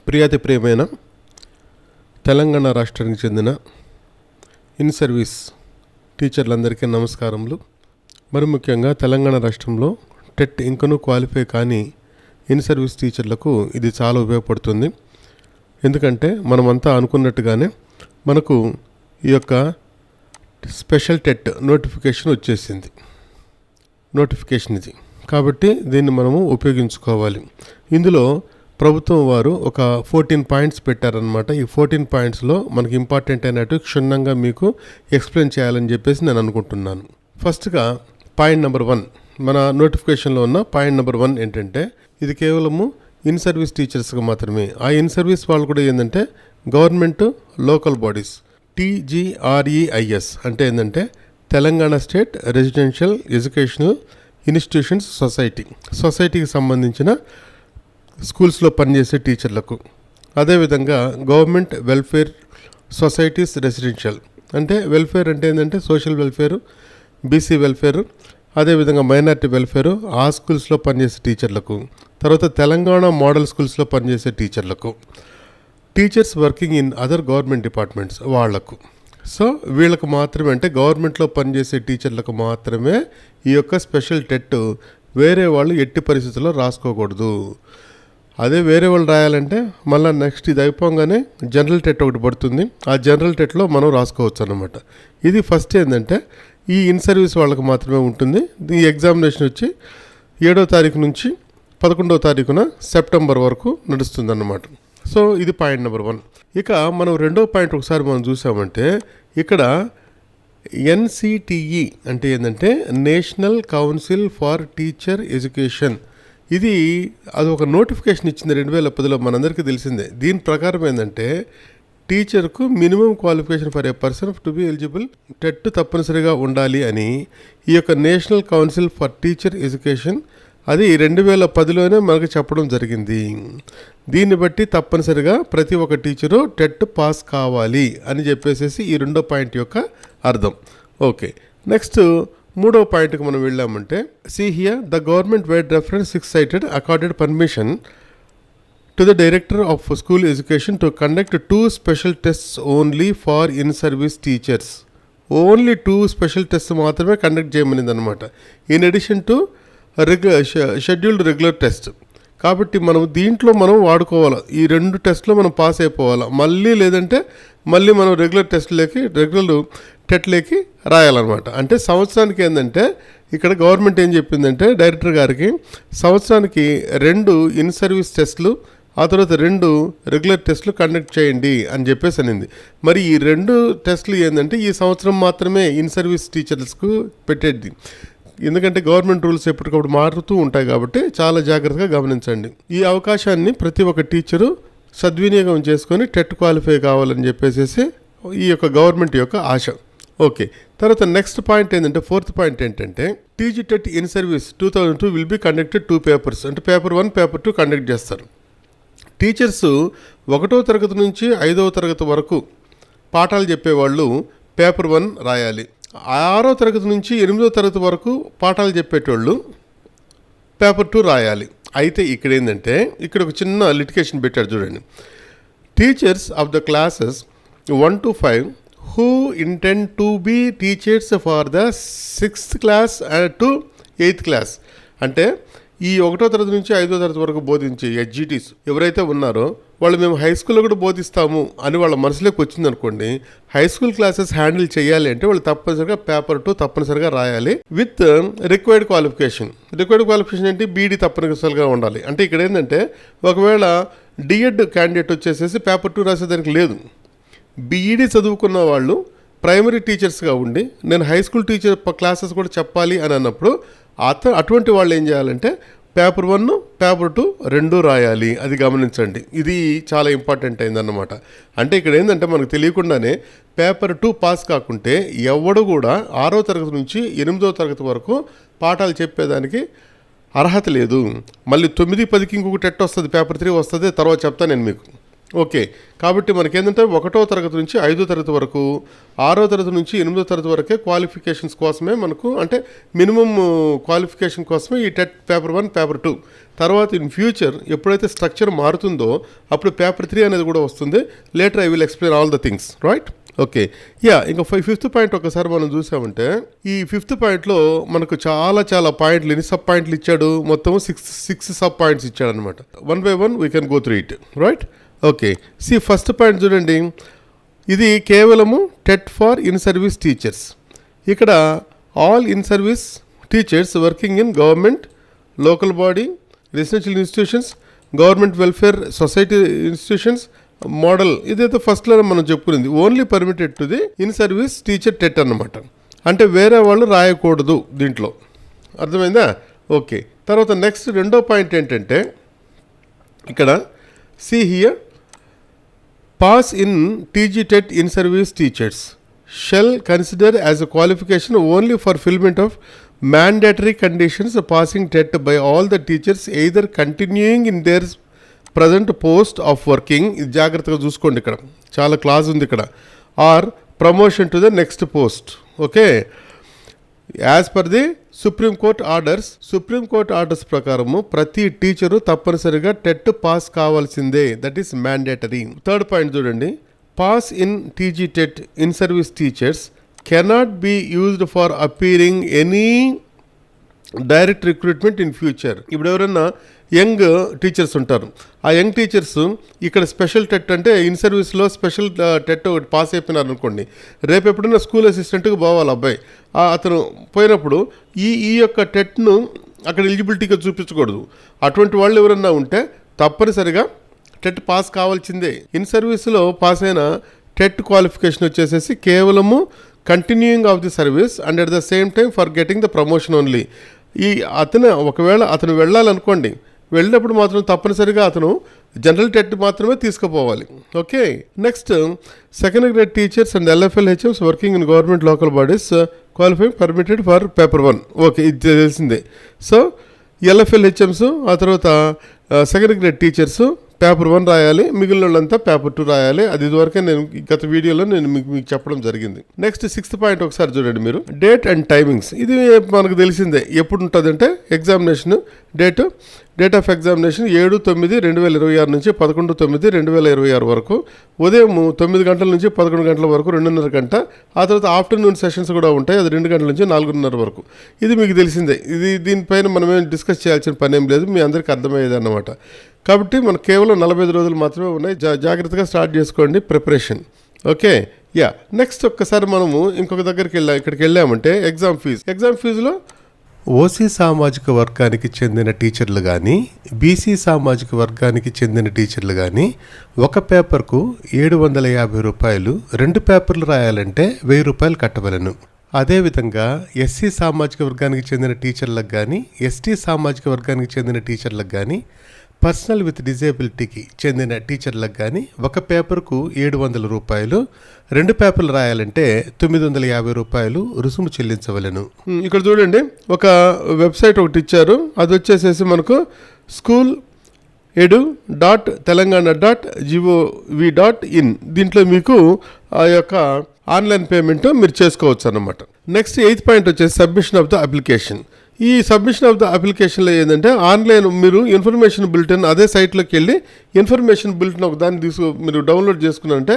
ప్రియమైన తెలంగాణ రాష్ట్రానికి చెందిన ఇన్ సర్వీస్ టీచర్లందరికీ నమస్కారములు. మరి ముఖ్యంగా తెలంగాణ రాష్ట్రంలో టెట్ ఇంకనూ క్వాలిఫై కానీ ఇన్ సర్వీస్ టీచర్లకు ఇది చాలా ఉపయోగపడుతుంది. ఎందుకంటే మనమంతా అనుకున్నట్టుగానే మనకు ఈ యొక్క స్పెషల్ టెట్ నోటిఫికేషన్ వచ్చేసింది. నోటిఫికేషన్ ఇది కాబట్టి దీన్ని మనము ఉపయోగించుకోవాలి. ఇందులో ప్రభుత్వం వారు ఒక 14 పాయింట్స్ పెట్టారనమాట. ఈ 14 పాయింట్స్లో మనకి ఇంపార్టెంట్ అయినట్టు క్షుణ్ణంగా మీకు ఎక్స్ప్లెయిన్ చేయాలని చెప్పేసి నేను అనుకుంటున్నాను. ఫస్ట్గా పాయింట్ నెంబర్ 1, మన నోటిఫికేషన్లో ఉన్న పాయింట్ నెంబర్ 1 ఏంటంటే ఇది కేవలము ఇన్ సర్వీస్ టీచర్స్కి మాత్రమే. ఆ ఇన్ సర్వీస్ వాళ్ళు కూడా ఏంటంటే గవర్నమెంట్ లోకల్ బాడీస్ TGREIS అంటే ఏంటంటే Telangana state residential educational institutions సొసైటీకి సంబంధించిన స్కూల్స్లో పనిచేసే టీచర్లకు, అదేవిధంగా గవర్నమెంట్ వెల్ఫేర్ సొసైటీస్ రెసిడెన్షియల్ అంటే వెల్ఫేర్ అంటే ఏంటంటే సోషల్ వెల్ఫేరు, బీసీ వెల్ఫేరు, అదేవిధంగా మైనారిటీ వెల్ఫేరు ఆ స్కూల్స్లో పనిచేసే టీచర్లకు, తర్వాత తెలంగాణ మోడల్ స్కూల్స్లో పనిచేసే టీచర్లకు, teachers working in other government departments వాళ్లకు. సో వీళ్ళకు మాత్రమే అంటే గవర్నమెంట్లో పనిచేసే టీచర్లకు మాత్రమే ఈ యొక్క స్పెషల్ టెట్. వేరే వాళ్ళు ఎట్టి పరిస్థితుల్లో రాసుకోకూడదు. అదే వేరే వాళ్ళు రాయాలంటే మళ్ళీ నెక్స్ట్ ఇది అయిపోగానే జనరల్ టెట్ ఒకటి పడుతుంది. ఆ జనరల్ టెట్లో మనం రాసుకోవచ్చు అన్నమాట. ఇది ఫస్ట్ ఏంటంటే ఈ ఇన్ సర్వీస్ వాళ్ళకి మాత్రమే ఉంటుంది. ఈ ఎగ్జామినేషన్ వచ్చి 7వ తారీఖు నుంచి 11వ తారీఖున సెప్టెంబర్ వరకు నడుస్తుంది అన్నమాట. సో ఇది పాయింట్ నెంబర్ 1. ఇక మనం రెండో పాయింట్ ఒకసారి మనం చూసామంటే ఇక్కడ NCTE అంటే ఏంటంటే national council for teacher education. అది ఒక నోటిఫికేషన్ ఇచ్చింది 2010లో, మనందరికీ తెలిసిందే. దీని ప్రకారం ఏంటంటే టీచర్కు minimum qualification for a person to be eligible TET తప్పనిసరిగా ఉండాలి అని ఈ యొక్క national council for teacher education అది 2010లోనే మనకు చెప్పడం జరిగింది. దీన్ని బట్టి తప్పనిసరిగా ప్రతి ఒక్క టీచరు టెట్ పాస్ కావాలి అని చెప్పేసి ఈ రెండో పాయింట్ యొక్క అర్థం. ఓకే, నెక్స్ట్ మూడో పాయింట్కి మనం వెళ్ళామంటే see here the government vide reference 6 cited accorded permission to the director of school education to conduct 2 special tests only for in service teachers. Only 2 special test మాత్రమే కండక్ట్ చేయమనింది అనమాట. In addition to scheduled regular test. కాబట్టి మనం దీంట్లో మనం వాడుకోవాలి. ఈ 2 టెస్ట్లో మనం పాస్ అయిపోవాలి. లేదంటే మళ్ళీ మనం రెగ్యులర్ టెట్లోకి రాయాలన్నమాట. అంటే సంవత్సరానికి ఏంటంటే ఇక్కడ గవర్నమెంట్ ఏం చెప్పిందంటే డైరెక్టర్ గారికి సంవత్సరానికి 2 ఇన్ సర్వీస్ టెస్టులు, ఆ తర్వాత 2 రెగ్యులర్ టెస్టులు కండక్ట్ చేయండి అని చెప్పేసి అనింది. మరి ఈ 2 టెస్టులు ఏంటంటే ఈ సంవత్సరం మాత్రమే ఇన్ సర్వీస్ టీచర్స్కు పెట్టేది. ఎందుకంటే గవర్నమెంట్ రూల్స్ ఎప్పటికప్పుడు మారుతూ ఉంటాయి కాబట్టి చాలా జాగ్రత్తగా గమనించండి. ఈ అవకాశాన్ని ప్రతి ఒక్క టీచరు సద్వినియోగం చేసుకొని టెట్ క్వాలిఫై కావాలని చెప్పేసి ఈ యొక్క గవర్నమెంట్ యొక్క ఆశ. ఓకే, తర్వాత నెక్స్ట్ పాయింట్ ఏంటంటే 4th పాయింట్ ఏంటంటే TG TET in service 2002 will be conducted 2 papers అంటే పేపర్ 1, పేపర్ 2 కండక్ట్ చేస్తారు. టీచర్స్ 1వ తరగతి నుంచి 5వ తరగతి వరకు పాఠాలు చెప్పేవాళ్ళు పేపర్ 1 రాయాలి. 6వ తరగతి నుంచి 8వ తరగతి వరకు పాఠాలు చెప్పేటోళ్ళు పేపర్ 2 రాయాలి. అయితే ఇక్కడ ఏంటంటే ఇక్కడ ఒక చిన్న లిటికేషన్ పెట్టాడు చూడండి. Teachers of the classes 1 to 5 who intend to be teachers for the 6th class to 8th class అంటే ఈ 1వ తరగతి నుంచి 5వ తరగతి వరకు బోధించే HGTs ఎవరైతే ఉన్నారో వాళ్ళు మేము హై స్కూల్లో కూడా బోధిస్తాము అని వాళ్ళ మనసులోకి వచ్చిందనుకోండి, హై స్కూల్ క్లాసెస్ హ్యాండిల్ చేయాలి అంటే వాళ్ళు తప్పనిసరిగా పేపర్ 2 తప్పనిసరిగా రాయాలి విత్ రిక్వైర్డ్ క్వాలిఫికేషన్. ఏంటి? బీఈడి తప్పనిసరిగా ఉండాలి. అంటే ఇక్కడ ఏంటంటే ఒకవేళ డిఎడ్ క్యాండిడేట్ వచ్చేసేసి పేపర్ 2 రాసేదానికి లేదు. బీఈడి చదువుకున్న వాళ్ళు ప్రైమరీ టీచర్స్గా ఉండి నేను హై స్కూల్ టీచర్ క్లాసెస్ కూడా చెప్పాలి అని అన్నప్పుడు అటువంటి వాళ్ళు ఏం చేయాలంటే పేపర్ 1, పేపర్ 2 2 రాయాలి. అది గమనించండి. ఇది చాలా ఇంపార్టెంట్ అయిందన్నమాట. అంటే ఇక్కడ ఏంటంటే మనకు తెలియకుండానే పేపర్ 2 పాస్ కాకుంటే ఎవడు కూడా 6వ తరగతి నుంచి 8వ తరగతి వరకు పాఠాలు చెప్పేదానికి అర్హత లేదు. మళ్ళీ 9, 10కి ఇంకొక టెట్ వస్తుంది, పేపర్ 3 వస్తుంది, తర్వాత చెప్తాను నేను మీకు. ఓకే, కాబట్టి మనకేంటంటే 1వ తరగతి నుంచి 5వ తరగతి వరకు, 6వ తరగతి నుంచి 8వ తరగతి వరకే క్వాలిఫికేషన్స్ కోసమే మనకు, అంటే మినిమం క్వాలిఫికేషన్ కోసమే ఈ టెట్ పేపర్ 1, పేపర్ 2. తర్వాత ఇన్ ఫ్యూచర్ ఎప్పుడైతే స్ట్రక్చర్ మారుతుందో అప్పుడు పేపర్ 3 అనేది కూడా వస్తుంది. Later I will explain all the things, right? Okay, ఇంకా 5th పాయింట్ ఒకసారి మనం చూసామంటే, ఈ 5th పాయింట్లో మనకు చాలా పాయింట్లు, ఎన్ని సబ్ పాయింట్లు ఇచ్చాడు, మొత్తం 6 సబ్ పాయింట్స్ ఇచ్చాడు అనమాట. 1 by 1 we can go through it, right? Okay, first point చూడండి, ఇది కేవలము TET for in service teachers. ఇక్కడ all in service teachers working in government, local body, residential institutions, government welfare society institutions, model, ఇదైతే ఫస్ట్లో మనం చెప్పుకునేది. Only permitted to the in service teacher TET అన్నమాట. అంటే వేరే వాళ్ళు రాయకూడదు దీంట్లో, అర్థమైందా? ఓకే, తర్వాత నెక్స్ట్ 2వ పాయింట్ ఏంటంటే, ఇక్కడ see here, pass in TG TET in service teachers shall consider as a qualification only for fulfilment of mandatory conditions of passing TET by all the teachers either continuing in their present post of working, ఇది జాగ్రత్తగా చూసుకోండి, ఇక్కడ చాలా clause ఉంది ఇక్కడ, or promotion to the next post. Okay, as per the supreme court orders ప్రకారము ప్రతి teacher తప్పనిసరిగా టెట్ పాస్ కావాల్సిందే, that is mandatory. 3rd point చూడండి, pass in TG TET in service teachers cannot be used for appearing any direct recruitment in future. ఇప్పుడు ఎవరైనా young teachers ఉంటారు, ఆ young teachers ఇక్కడ స్పెషల్ టెట్ అంటే in సర్వీస్లో special TET ఒకటి pass అయిపోయినారు అనుకోండి, రేపు ఎప్పుడైనా స్కూల్ అసిస్టెంట్గా పోవాలి అబ్బాయి, అతను పోయినప్పుడు ఈ యొక్క టెట్ను అక్కడ ఎలిజిబిలిటీగా చూపించకూడదు. అటువంటి వాళ్ళు ఎవరన్నా ఉంటే తప్పనిసరిగా టెట్ పాస్ కావాల్సిందే. ఇన్ సర్వీస్లో పాస్ అయిన టెట్ క్వాలిఫికేషన్ వచ్చేసేసి కేవలము continuing of the service and at the same time for getting the promotion only. ఒకవేళ అతను వెళ్ళాలనుకోండి, వెళ్ళినప్పుడు మాత్రం తప్పనిసరిగా అతను జనరల్ టెట్ మాత్రమే తీసుకుపోవాలి. Okay, next 2nd grade teachers and LFL-HMs working in government local bodies qualifying permitted for paper 1. ఓకే, ఇది తెలిసిందే. సో LFL-HMs, ఆ తర్వాత 2nd grade టీచర్స్ పేపర్ 1 రాయాలి, మిగిలిన వాళ్ళంతా పేపర్ 2 రాయాలి. అది ఇదివరకే నేను గత వీడియోలో నేను మీకు చెప్పడం జరిగింది. నెక్స్ట్ 6th పాయింట్ ఒకసారి చూడండి మీరు, డేట్ అండ్ టైమింగ్స్. ఇది మనకు తెలిసిందే, ఎప్పుడు ఉంటుంది అంటే ఎగ్జామినేషన్ డేట్ ఆఫ్ ఎగ్జామినేషన్ 7/9/2026 నుంచి 11/9/2026 వరకు, ఉదయం 9 గంటల నుంచి 11 గంటల వరకు 2.5 గంట, ఆ తర్వాత ఆఫ్టర్నూన్ సెషన్స్ కూడా ఉంటాయి, అది 2 గంటల నుంచి 4:30 వరకు. ఇది మీకు తెలిసిందే, దీనిపైన మనం ఏం డిస్కస్ చేయాల్సిన పని ఏం లేదు, మీ అందరికీ అర్థమయ్యేది అన్నమాట. కాబట్టి మనకు కేవలం 45 రోజులు మాత్రమే ఉన్నాయి. జాగ్రత్తగా స్టార్ట్ చేసుకోండి ప్రిపరేషన్. ఓకే, నెక్స్ట్ ఒక్కసారి మనము ఇంకొక దగ్గరికి ఇక్కడికి వెళ్ళామంటే ఎగ్జామ్ ఫీజులో ఓసీ సామాజిక వర్గానికి చెందిన టీచర్లు కానీ, బీసీ సామాజిక వర్గానికి చెందిన టీచర్లు కానీ ఒక పేపర్కు 750 రూపాయలు, 2 పేపర్లు రాయాలంటే 1000 రూపాయలు కట్టవలను. అదేవిధంగా ఎస్సీ సామాజిక వర్గానికి చెందిన టీచర్లకు కానీ, ఎస్టీ సామాజిక వర్గానికి చెందిన టీచర్లకు కానీ, పర్సనల్ విత్ డిజేబిలిటీకి చెందిన టీచర్లకు కానీ ఒక పేపర్కు 700 రూపాయలు, 2 పేపర్లు రాయాలంటే 950 రూపాయలు రుసుము చెల్లించవలెను. ఇక్కడ చూడండి, ఒక వెబ్సైట్ ఒకటి ఇచ్చారు, అది వచ్చేసేసి మనకు school.edu.telangana.gov.in. దీంట్లో మీకు ఆ యొక్క ఆన్లైన్ పేమెంట్ మీరు చేసుకోవచ్చు అన్నమాట. నెక్స్ట్ 8th పాయింట్ వచ్చేసి సబ్మిషన్ ఆఫ్ ద అప్లికేషన్. ఈ సబ్మిషన్ ఆఫ్ ద అప్లికేషన్లో ఏంటంటే ఆన్లైన్ మీరు ఇన్ఫర్మేషన్ బులెటిన్ అదే సైట్లోకి వెళ్ళి ఇన్ఫర్మేషన్ బులెటిన్ ఒక దాన్ని మీరు డౌన్లోడ్ చేసుకున్నారంటే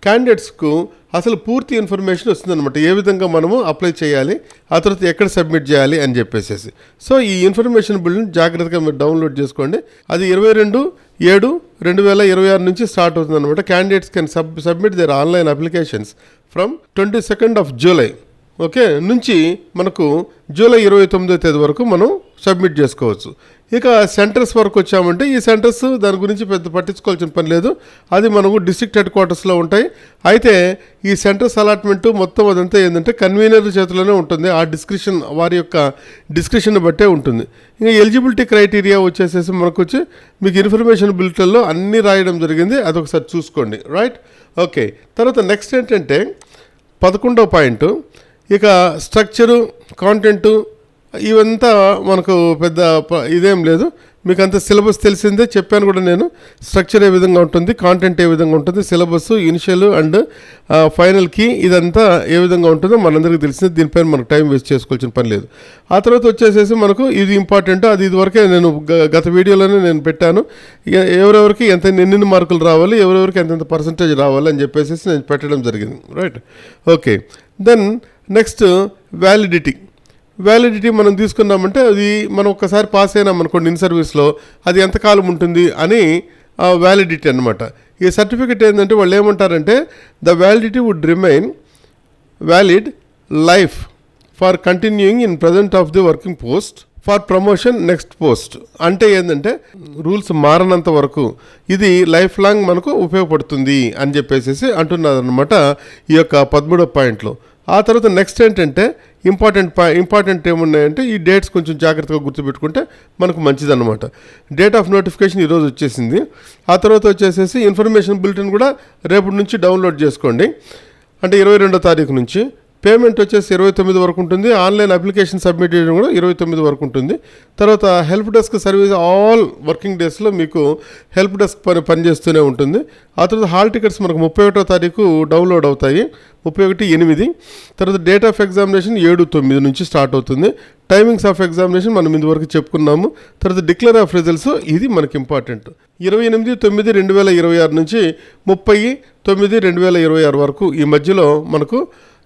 క్యాండిడేట్స్కు అసలు పూర్తి ఇన్ఫర్మేషన్ వస్తుందన్నమాట, ఏ విధంగా మనము అప్లై చేయాలి, ఆ తర్వాత ఎక్కడ సబ్మిట్ చేయాలి అని చెప్పేసి. సో ఈ ఇన్ఫర్మేషన్ బులెటిన్ జాగ్రత్తగా మీరు డౌన్లోడ్ చేసుకోండి. అది 22/7/2026 నుంచి స్టార్ట్ అవుతుంది అనమాట. Candidates can submit their online applications from 22nd of July okay నుంచి మనకు జూలై 29వ తేదీ వరకు మనం సబ్మిట్ చేసుకోవచ్చు. ఇక సెంటర్స్ వరకు వచ్చామంటే ఈ సెంటర్స్ దాని గురించి పెద్ద పట్టించుకోవాల్సిన పని లేదు, అది మనకు డిస్ట్రిక్ట్ హెడ్ క్వార్టర్స్లో ఉంటాయి. అయితే ఈ సెంటర్స్ అలాట్మెంటు మొత్తం అదంతా ఏంటంటే కన్వీనర్ చేతిలోనే ఉంటుంది, ఆ వారి యొక్క డిస్క్రిప్షన్ బట్టే ఉంటుంది. ఇంకా ఎలిజిబిలిటీ క్రైటీరియా వచ్చేసేసి మనకు వచ్చి మీకు ఇన్ఫర్మేషన్ బులెటిన్లో అన్నీ రాయడం జరిగింది, అదొకసారి చూసుకోండి, రైట్? ఓకే, తర్వాత నెక్స్ట్ ఏంటంటే 11వ పాయింట్, ఇక స్ట్రక్చరు, కాంటెంటు ఇవంతా మనకు పెద్ద ఇదేం లేదు. మీకు అంత సిలబస్ తెలిసిందే, చెప్పాను కూడా నేను. స్ట్రక్చర్ ఏ విధంగా ఉంటుంది, కాంటెంట్ ఏ విధంగా ఉంటుంది, syllabus initial and final key ఇదంతా ఏ విధంగా ఉంటుందో మనందరికీ తెలిసిందే. దీనిపైన మనకు టైం వేస్ట్ చేసుకోవాల్సిన పని లేదు. ఆ తర్వాత వచ్చేసేసి మనకు ఇది ఇంపార్టెంట్, అది ఇదివరకే నేను గత వీడియోలోనే నేను పెట్టాను. ఎవరెవరికి ఎన్ని మార్కులు రావాలి, ఎవరెవరికి ఎంతెంత పర్సంటేజ్ రావాలి అని చెప్పేసి నేను పెట్టడం జరిగింది. Right, okay. Then next validity మనం తీసుకున్నామంటే అది మనం ఒక్కసారి పాస్ అయినాం అనుకోండి ఇన్ సర్వీస్లో, అది ఎంతకాలం ఉంటుంది అని వ్యాలిడిటీ అనమాట. ఈ సర్టిఫికెట్ ఏంటంటే వాళ్ళు ఏమంటారంటే the validity would remain valid life for continuing in present of the working post for promotion next post. అంటే ఏంటంటే రూల్స్ మారనంత వరకు ఇది లైఫ్ లాంగ్ మనకు ఉపయోగపడుతుంది అని చెప్పేసి అంటున్నారు అనమాట ఈ యొక్క 13వ పాయింట్లో. ఆ తర్వాత నెక్స్ట్ ఏంటంటే ఇంపార్టెంట్ ఏమున్నాయంటే ఈ డేట్స్ కొంచెం జాగ్రత్తగా గుర్తుపెట్టుకుంటే మనకు మంచిదన్నమాట. డేట్ ఆఫ్ నోటిఫికేషన్ ఈరోజు వచ్చేసింది. ఆ తర్వాత వచ్చేసేసి ఇన్ఫర్మేషన్ బులెటిన్ కూడా రేపటి నుంచి డౌన్లోడ్ చేసుకోండి, అంటే 22వ తారీఖు నుంచి. పేమెంట్ వచ్చేసి 29 వరకు ఉంటుంది. ఆన్లైన్ అప్లికేషన్ సబ్మిట్ చేయడం కూడా 29 వరకు ఉంటుంది. తర్వాత help desk service all working డేస్లో మీకు హెల్ప్ డెస్క్ పనిచేస్తూనే ఉంటుంది. ఆ తర్వాత హాల్ టికెట్స్ మనకు 31వ తారీఖు డౌన్లోడ్ అవుతాయి, 31/8. తర్వాత డేట్ ఆఫ్ ఎగ్జామినేషన్ 7/9 నుంచి స్టార్ట్ అవుతుంది. టైమింగ్స్ ఆఫ్ ఎగ్జామినేషన్ మనం ఇంతవరకు చెప్పుకున్నాము. తర్వాత డిక్లేర్ ఆఫ్ రిజల్ట్స్, ఇది మనకి ఇంపార్టెంట్. 28/9/2026 నుంచి 30/9/2026 వరకు ఈ మధ్యలో మనకు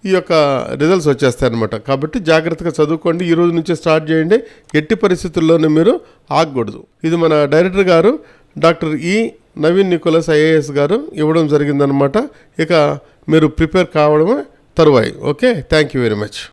ఈ యొక్క రిజల్ట్స్ వచ్చేస్తాయి అన్నమాట. కాబట్టి జాగ్రత్తగా చదువుకోండి, ఈ రోజు నుంచే స్టార్ట్ చేయండి. ఎట్టి పరిస్థితుల్లోనే మీరు ఆగకూడదు. ఇది మన డైరెక్టర్ గారు డాక్టర్ నవీన్ నికోలస్ IAS గారు ఇవ్వడం జరిగిందనమాట. ఇక మీరు ప్రిపేర్ కావడమే తరువాయి. Okay, thank you very much.